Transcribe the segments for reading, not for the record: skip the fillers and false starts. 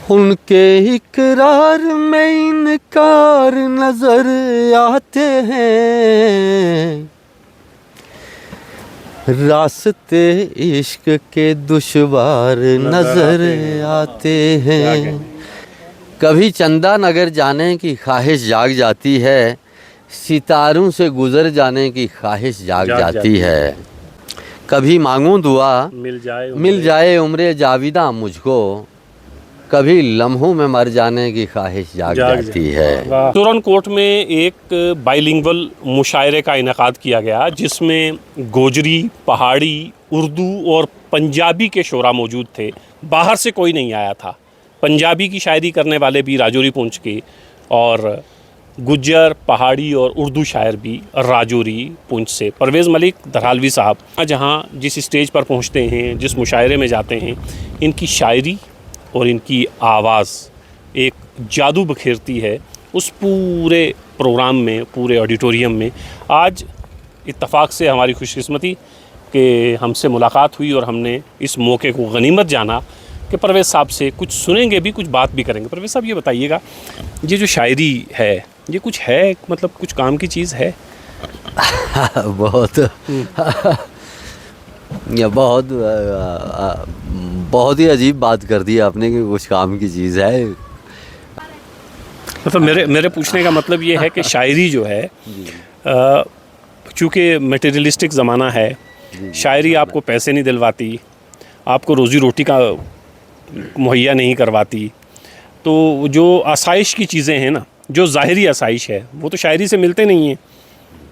उनके इकरार में इनकार नजर आते हैं, रास्ते इश्क के दुश्वार नजर आते हैं। कभी चंदा नगर जाने की ख्वाहिश जाग जाती है, सितारों से गुजर जाने की ख्वाहिश जाग जाती है। कभी मांगूं दुआ मिल जाए उम्रे जाविदा मुझको, कभी लम्हों में मर जाने की ख्वाहिश जाग जाती है। तुरन कोट में एक बाइलिंगुअल मुशायरे का इनेकाद किया गया, जिसमें गोजरी, पहाड़ी, उर्दू और पंजाबी के शोरा मौजूद थे। बाहर से कोई नहीं आया था। पंजाबी की शायरी करने वाले भी राजौरी पुंछ के, और गुज्जर, पहाड़ी और उर्दू शायर भी राजौरी पुंछ से। परवेज़ मलिक धरालवी साहब जहाँ जिस स्टेज पर पहुँचते हैं, जिस मुशायरे में जाते हैं, इनकी शायरी और इनकी आवाज़ एक जादू बखेरती है उस पूरे प्रोग्राम में, पूरे ऑडिटोरियम में। आज इत्तफाक से हमारी खुशकिस्मती कि हमसे मुलाकात हुई और हमने इस मौके को गनीमत जाना कि परवेज़ साहब से कुछ सुनेंगे भी, कुछ बात भी करेंगे। परवेज़ साहब, ये बताइएगा, ये जो शायरी है, ये कुछ है, मतलब कुछ काम की चीज़ है? बहुत ही अजीब बात कर दी आपने कि कुछ काम की चीज़ है। मतलब मेरे पूछने का मतलब ये है कि शायरी जो है, चूँकि मटेरियलिस्टिक ज़माना है, शायरी आपको पैसे नहीं दिलवाती, आपको रोज़ी रोटी का मुहैया नहीं करवाती। तो जो आसाइश की चीज़ें हैं ना, जो ज़ाहिरी आसाइश है, वो तो शायरी से मिलते नहीं हैं।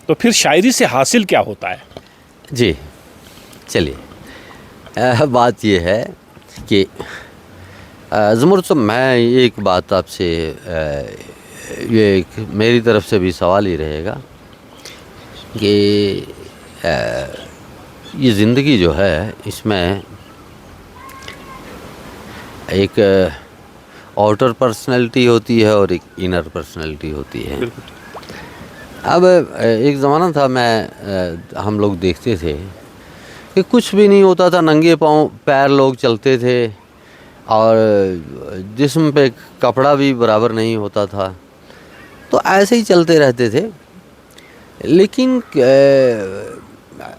तो फिर शायरी से हासिल क्या होता है? जी चलिए, बात ये है कि ज़मर साहब, मैं एक बात आपसे, ये एक मेरी तरफ से भी सवाल ही रहेगा कि ये ज़िंदगी जो है, इसमें एक आउटर पर्सनैलिटी होती है और एक इनर पर्सनैलिटी होती है। अब एक ज़माना था, हम लोग देखते थे कि कुछ भी नहीं होता था, नंगे पाँव पैर लोग चलते थे और जिस्म पे कपड़ा भी बराबर नहीं होता था, तो ऐसे ही चलते रहते थे। लेकिन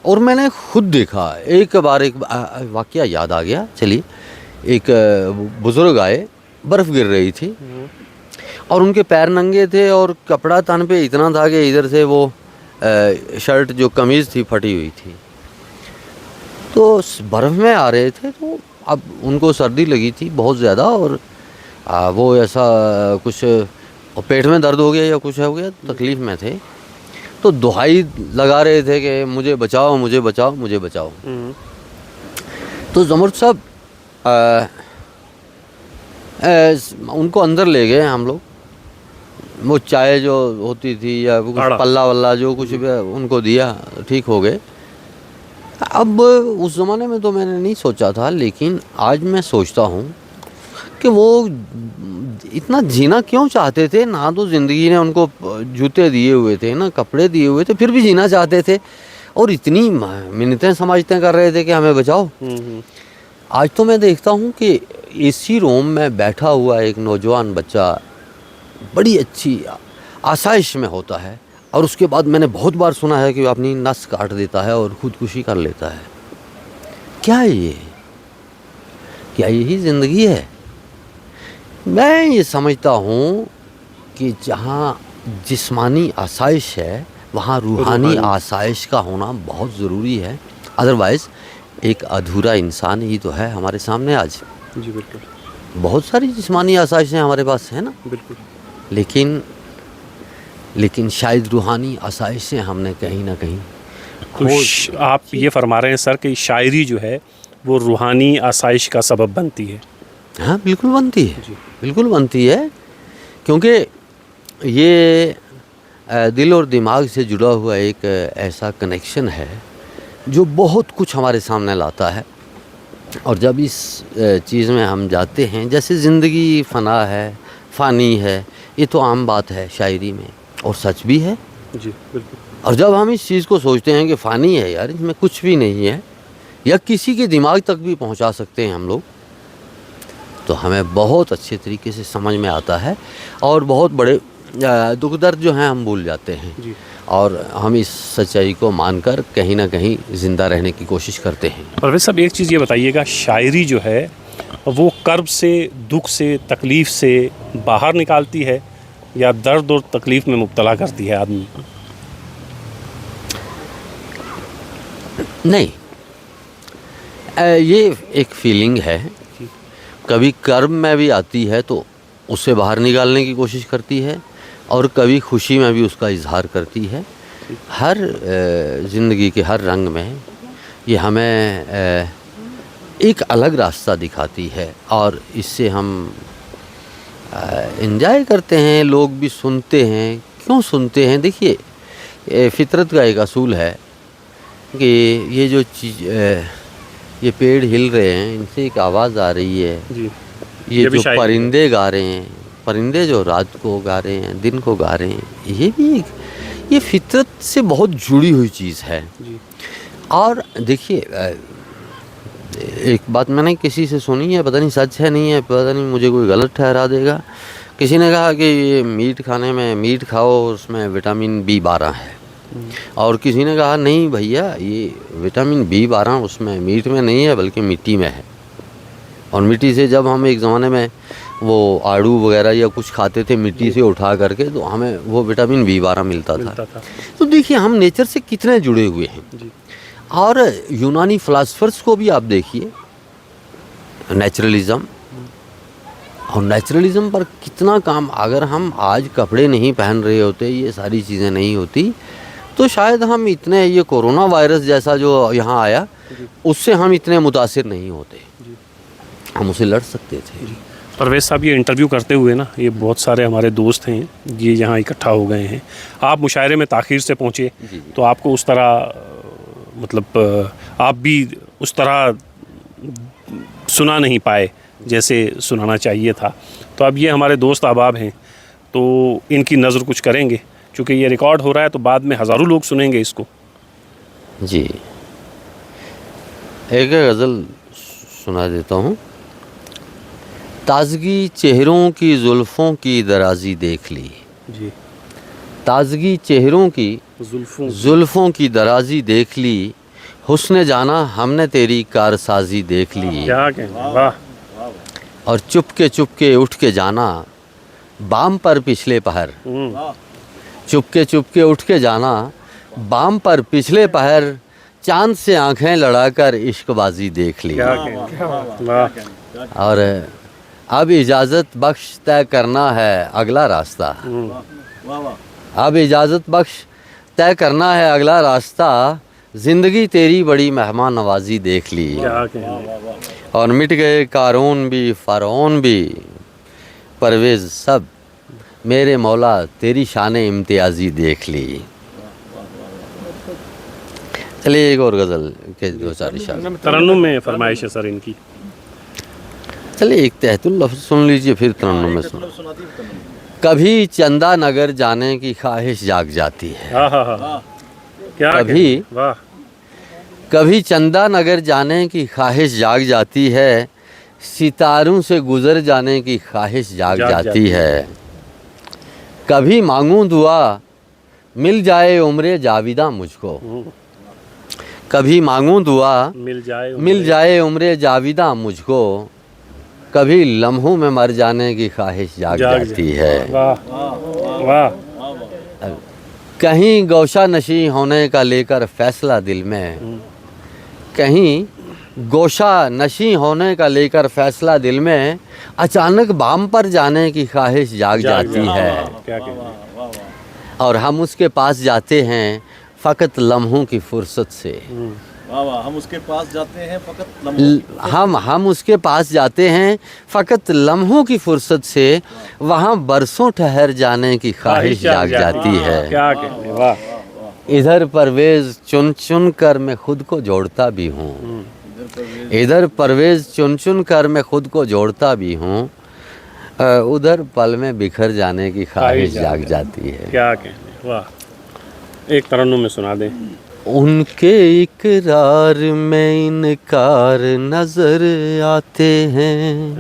और मैंने खुद देखा, एक बार एक वाक़या याद आ गया। चलिए, एक बुज़ुर्ग आए, बर्फ़ गिर रही थी और उनके पैर नंगे थे और कपड़ा तन पे इतना था कि इधर से वो शर्ट जो कमीज़ थी फटी हुई थी। तो बर्फ़ में आ रहे थे, तो अब उनको सर्दी लगी थी बहुत ज़्यादा, और वो ऐसा कुछ पेट में दर्द हो गया या कुछ हो गया, तकलीफ़ में थे। तो दुहाई लगा रहे थे कि मुझे बचाओ, मुझे बचाओ, मुझे बचाओ। तो ज़मर साहब उनको अंदर ले गए हम लोग। वो चाय जो होती थी या कुछ पल्ला वल्ला जो कुछ भी उनको दिया, ठीक हो गए। अब उस ज़माने में तो मैंने नहीं सोचा था, लेकिन आज मैं सोचता हूँ कि वो इतना जीना क्यों चाहते थे। ना तो ज़िंदगी ने उनको जूते दिए हुए थे, ना कपड़े दिए हुए थे, फिर भी जीना चाहते थे और इतनी मिन्नतें समझते कर रहे थे कि हमें बचाओ। आज तो मैं देखता हूँ कि एसी रूम में बैठा हुआ एक नौजवान बच्चा बड़ी अच्छी आसाइश में होता है, और उसके बाद मैंने बहुत बार सुना है कि वो अपनी नस काट देता है और ख़ुदकुशी कर लेता है। क्या ये, क्या यही ज़िंदगी है? मैं ये समझता हूँ कि जहाँ जिस्मानी आसाइश है, वहाँ रूहानी आसाइश का होना बहुत ज़रूरी है। अदरवाइज़ एक अधूरा इंसान ही तो है हमारे सामने आज। जी बिल्कुल। बहुत सारी जिस्मानी आसाइशें हमारे पास है ना, बिल्कुल, लेकिन शायद रूहानी आसाइशें हमने कहीं ना कहीं। तो आप ये फरमा रहे हैं सर कि शायरी जो है वो रूहानी आसाइश का सबब बनती है? हाँ, बिल्कुल बनती है जी, बिल्कुल बनती है, क्योंकि ये दिल और दिमाग से जुड़ा हुआ एक ऐसा कनेक्शन है जो बहुत कुछ हमारे सामने लाता है। और जब इस चीज़ में हम जाते हैं, जैसे ज़िंदगी फ़ना है, फ़ानी है, ये तो आम बात है शायरी में, और सच भी है जी बिल्कुल। और जब हम इस चीज़ को सोचते हैं कि फ़ानी है यार, इसमें कुछ भी नहीं है, या किसी के दिमाग तक भी पहुंचा सकते हैं हम लोग, तो हमें बहुत अच्छे तरीके से समझ में आता है और बहुत बड़े दुख दर्द जो हैं हम भूल जाते हैं जी। और हम इस सच्चाई को मानकर कहीं ना कहीं ज़िंदा रहने की कोशिश करते हैं। परवेज़ साहब, एक चीज़ ये बताइएगा, शायरी जो है वो कर्ब से, दुख से, तकलीफ़ से बाहर निकालती है या दर्द और तकलीफ़ में मुब्तला करती है आदमी? नहीं, ये एक फीलिंग है, कभी कर्म में भी आती है तो उससे बाहर निकालने की कोशिश करती है और कभी खुशी में भी उसका इजहार करती है। हर ज़िंदगी के हर रंग में ये हमें एक अलग रास्ता दिखाती है और इससे हम एंजॉय करते हैं, लोग भी सुनते हैं। क्यों सुनते हैं? देखिए, फितरत का एक असूल है कि ये जो चीज़ ये पेड़ हिल रहे हैं, इनसे एक आवाज़ आ रही है जी। ये भी जो शायरी है। परिंदे गा रहे हैं, परिंदे जो रात को गा रहे हैं, दिन को गा रहे हैं, ये भी ये फितरत से बहुत जुड़ी हुई चीज़ है। जी। और देखिए, एक बात मैंने किसी से सुनी है, पता नहीं सच है नहीं है, पता नहीं, मुझे कोई गलत ठहरा देगा। किसी ने कहा कि ये मीट खाने में, मीट खाओ उसमें विटामिन B12 है, और किसी ने कहा नहीं भैया, ये विटामिन B12 उसमें मीट में नहीं है बल्कि मिट्टी में है। और मिट्टी से जब हम एक ज़माने में वो आड़ू वगैरह या कुछ खाते थे मिट्टी से उठा करके, तो हमें वो विटामिन B12 मिलता था। तो देखिए, हम नेचर से कितने जुड़े हुए हैं। जी। और यूनानी फ़िलासफ़र्स को भी आप देखिए, नेचुरलिज़म, और नेचुरलिज़म पर कितना काम, अगर हम आज कपड़े नहीं पहन रहे होते, ये सारी चीज़ें नहीं होती, तो शायद हम इतने, ये कोरोना वायरस जैसा जो यहाँ आया, उससे हम इतने मुतासिर नहीं होते, हम उसे लड़ सकते थे। परवेज़ साहब, ये इंटरव्यू करते हुए ना, ये बहुत सारे हमारे दोस्त हैं, ये यहाँ इकट्ठा हो गए हैं। आप मुशायरे में ताख़ीर से पहुँचे, तो आपको उस तरह मतलब आप भी उस तरह सुना नहीं पाए जैसे सुनाना चाहिए था। तो अब ये हमारे दोस्त अहबाब हैं, तो इनकी नज़र कुछ करेंगे, चूँकि ये रिकॉर्ड हो रहा है तो बाद में हज़ारों लोग सुनेंगे इसको। जी, एक गज़ल सुना देता हूँ। ताज़गी चेहरों की जुल्फ़ों की दराज़ी देख ली, जी। ताज़गी चेहरों की जुल्फ़ों की दराज़ी देख ली, हुस्न जाना हमने तेरी कारसाजी देख ली। क्या कहना, वाह। और चुपके उठ के जाना बाम पर पिछले पहर, चुपके उठ के जाना बाम पर पिछले पहर, चांद से आंखें लड़ाकर इश्कबाजी देख ली। क्या कहना, वाह। और अब इजाज़त बख्श तय करना है अगला रास्ता, अब इजाज़त बख्श तय करना है अगला रास्ता, ज़िंदगी तेरी बड़ी मेहमान नवाजी देख ली। क्या कहना। और मिट गए कारून भी, फ़रौन भी, परवेज़ सब, मेरे मौला तेरी शान इम्तियाज़ी देख ली। चलिए, एक और गज़ल के दो चार इशारे। तरन्नुम में फरमाइश है सर इनकी। चलिए, एक तहतुल लफ्ज़ सुन लीजिए, फिर तरन्नुम में सुन। कभी चंदा नगर जाने की ख्वाहिश जाग जाती है, हाँ। क्या कभी कहना, वाह। कभी चंदा नगर जाने की ख्वाहिश जाग जाती है, सितारों से गुज़र जाने की ख्वाहिश जाग जाती है। कभी मांगूं दुआ मिल जाए उम्रे जाविदा मुझको, कभी मांगूं दुआ मिल जाए उम्रे जाविदा मुझको, कभी लम्हों में मर जाने की ख्वाहिश जाग जाती है। वाह वाह। कहीं गोशा नशी होने का लेकर फैसला दिल में, कहीं गोशा नशी होने का लेकर फैसला दिल में, अचानक बाम पर जाने की ख्वाहिश जाग जाती है। क्या कहना। और हम उसके पास जाते हैं फ़कत लम्हों की फुर्सत से, हम उसके पास जाते हैं फ़कत हम उसके पास जाते हैं फ़कत लम्हों की फुर्सत से, वहाँ बरसों ठहर जाने की ख्वाहिश जाग जाती है। क्या कहने, वाह। इधर परवेज़ चुन चुन कर मैं खुद को जोड़ता भी हूँ, इधर परवेज़ चुन चुन कर मैं खुद को जोड़ता भी हूँ, उधर पल में बिखर जाने की ख्वाहिश जाग जाती है। क्या कहने, वाह। एक तरन्नुम में सुना दें। उनके इकरार में इनकार नजर आते हैं,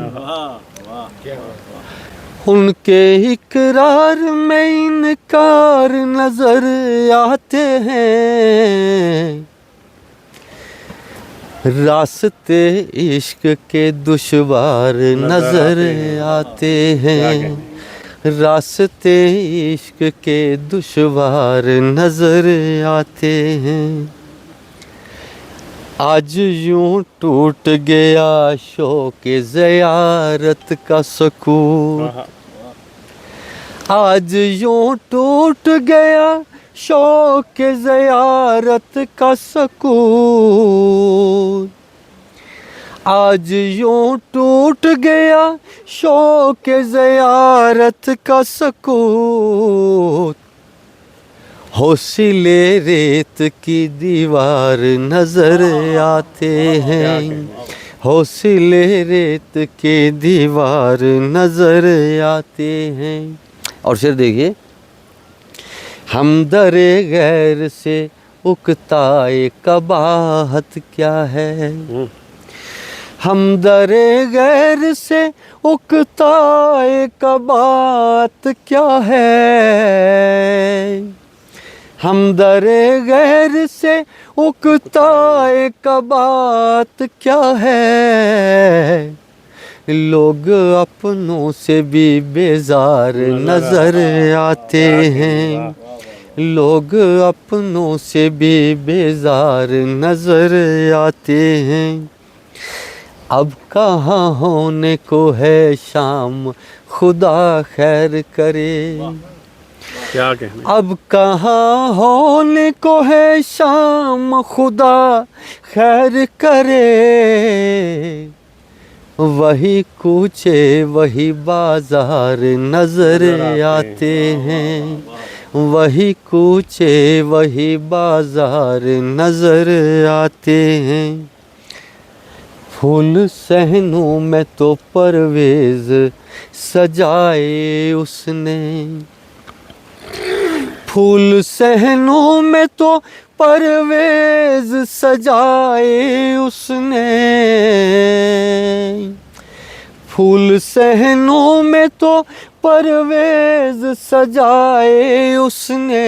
उनके इकरार में इनकार नजर आते हैं, रास्ते इश्क के दुश्वार नजर आते हैं, रास्ते इश्क के दुश्वार नजर आते हैं। आज यूं टूट गया शौक ज़ियारत का सुकून, आज यूं टूट गया शौक ज़ियारत का सुकून, आज यूं टूट गया शौक ज़ियारत का सुकून, हौसले रेत की दीवार नजर आते हैं, हौसले रेत की दीवार नजर आते हैं। और शेर देखिए, हम दरे गैर से उकताए कबाहत क्या है, हम दरे गैर से उकताए कबाहत क्या है, हम दरे गैर से उकताए कबात क्या है, लोग अपनों से भी बेजार नजर आते हैं, लोग अपनों से भी बेजार नजर आते हैं। अब कहाँ होने को है शाम, खुदा खैर करे, क्या कहना, अब कहाँ होने को है शाम, खुदा खैर करे, वही कूचे वही बाजार नजर आते हैं, वही कूचे वही बाजार नजर आते हैं। फूल सहनों में तो परवेज सजाए उसने, फूल सहनों में तो परवेज सजाए उसने, फूल सहनों में तो परवेज सजाए उसने,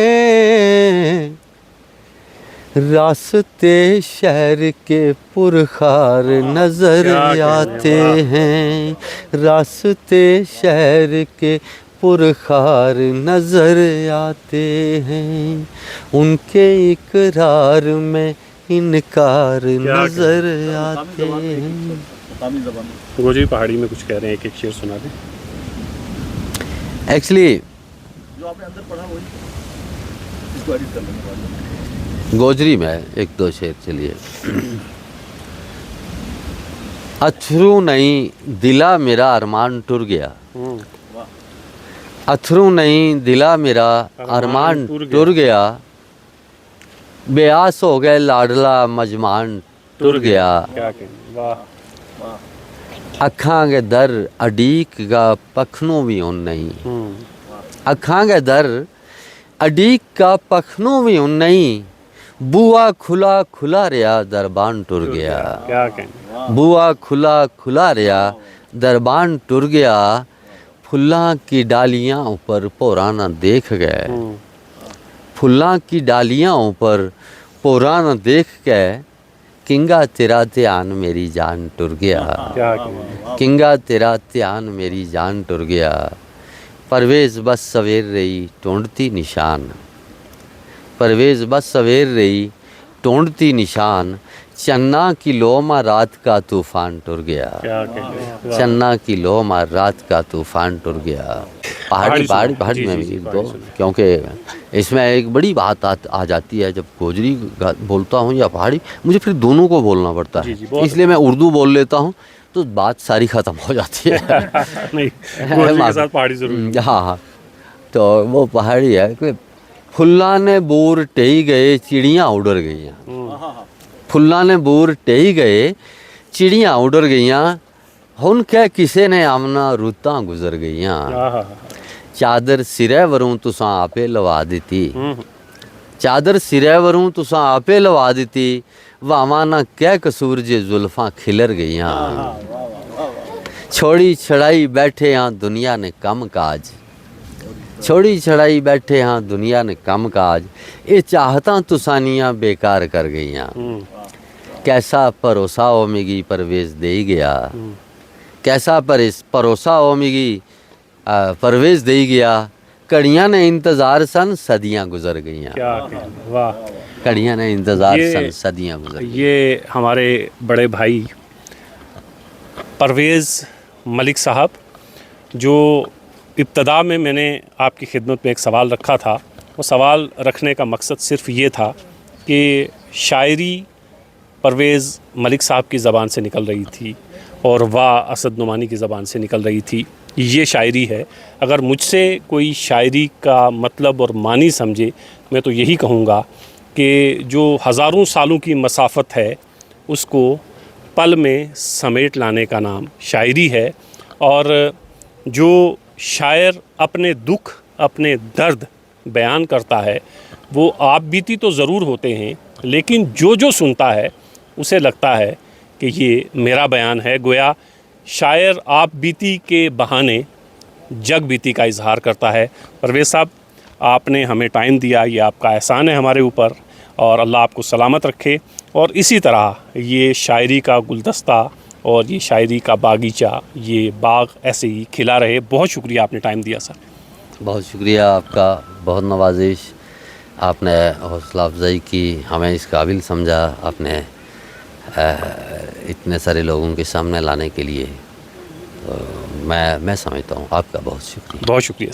रास्ते शहर के पुरखार नजर आते हैं, रास्ते शहर के पुरखार नजर आते हैं, उनके इकरार में इनकार नजर आते हैं। गोजरी पहाड़ी में कुछ कह रहे हैं, एक एक शेर सुना दें। एक्चुअली जो आपने अंदर पढ़ा वही इसको एडिट कर लेंगे बाद में। गोजरी में एक दो शेर चलिए। अथरू नहीं दिला मेरा अरमान टूर गया, अथरू नहीं दिला मेरा अरमान टूर गया, बेआस हो गए लाडला मजमान टूर गया, क्या कहना, वाह, अखां के दर अडीक का पखनों भी उन नहीं, अखां के दर अडीक का पखनों भी उन नहीं, बुआ खुला खुला रहा दरबान टुर गया, क्या कहना, बुआ खुला खुला रहा दरबान टुर गया, फुल्लां की डालियां ऊपर पुराना देख गए, फुल्लां की डालियां ऊपर पुराना देख के, किंगा तेरा ध्यान मेरी जान टुर गया, क्या कहना, किंगा तेरा ध्यान मेरी जान टुर गया, परवेज़ बस सवेर रही ढूंढती निशान, परवेज़ बस सवेर रही ढूंढती निशान, चन्ना की लोमा रात का तूफान टुर गया, क्या कहना, चन्ना की लोमा रात का तूफान टुर गया। पहाड़ी पहाड़ी पहाड़ी में भी दो, क्योंकि इसमें एक बड़ी बात आ जाती है, जब गोजरी बोलता हूँ या पहाड़ी, मुझे फिर दोनों को बोलना पड़ता है, इसलिए मैं उर्दू बोल लेता हूँ तो बात सारी ख़त्म हो जाती है। नहीं, गोजरी के साथ पहाड़ी जरूर। हाँ हाँ, तो वो पहाड़ी है कि फुल्ला ने बोर टेई गए चिड़ियाँ उड़ गई, फुल्ला ने बोर टेई गए चिड़ियाँ उड़ गईयाँ, हुन कह किसे ने आमना रुतां गुजर गईयाँ, चादर सिरे वरों तुसां आपे लवा दी, चादर सिरै वरूं तुसां आपे लवा दिती, वावां ना कै कसूर जे जुल्फां खिलर गईयां। छोड़ी छड़ाई बैठे हाँ दुनिया ने कम काज, छोड़ी छड़ाई बैठे हाँ दुनिया ने कम काज, ये चाहता तुसानियां बेकार कर गईयां। कैसा भरोसा ओ मिगी परवेज दे ही गया, कैसा भरोसा ओ मिगी परवेज दे ही गया। घड़ियां ने इंतज़ार सन सदियां गुजर गईयां। क्या वाह। घड़ियां ने इंतज़ार सन सदियां गुजर गईयां। ये हमारे बड़े भाई परवेज़ मलिक साहब, जो इब्तदा में मैंने आपकी खिदमत में एक सवाल रखा था, वो सवाल रखने का मकसद सिर्फ़ ये था कि शायरी परवेज़ मलिक साहब की ज़बान से निकल रही थी और वाह असद नुमानी की ज़बान से निकल रही थी। ये शायरी है। अगर मुझसे कोई शायरी का मतलब और मानी समझे, मैं तो यही कहूँगा कि जो हज़ारों सालों की मसाफ़त है उसको पल में समेट लाने का नाम शायरी है। और जो शायर अपने दुख अपने दर्द बयान करता है वो आप बीती तो ज़रूर होते हैं, लेकिन जो सुनता है उसे लगता है कि ये मेरा बयान है। गोया शायर आप बीती के बहाने जग बीती का इजहार करता है। परवेज़ साहब, आपने हमें टाइम दिया, ये आपका एहसान है हमारे ऊपर, और अल्लाह आपको सलामत रखे। और इसी तरह ये शायरी का गुलदस्ता और ये शायरी का बागीचा, ये बाग ऐसे ही खिला रहे। बहुत शुक्रिया आपने टाइम दिया सर। बहुत शुक्रिया आपका, बहुत नवाजिश। आपने हौसला अफजाई की, हमें इस काबिल समझा, आपने इतने सारे लोगों के सामने लाने के लिए। तो मैं समझता हूँ आपका बहुत शुक्रिया। बहुत शुक्रिया।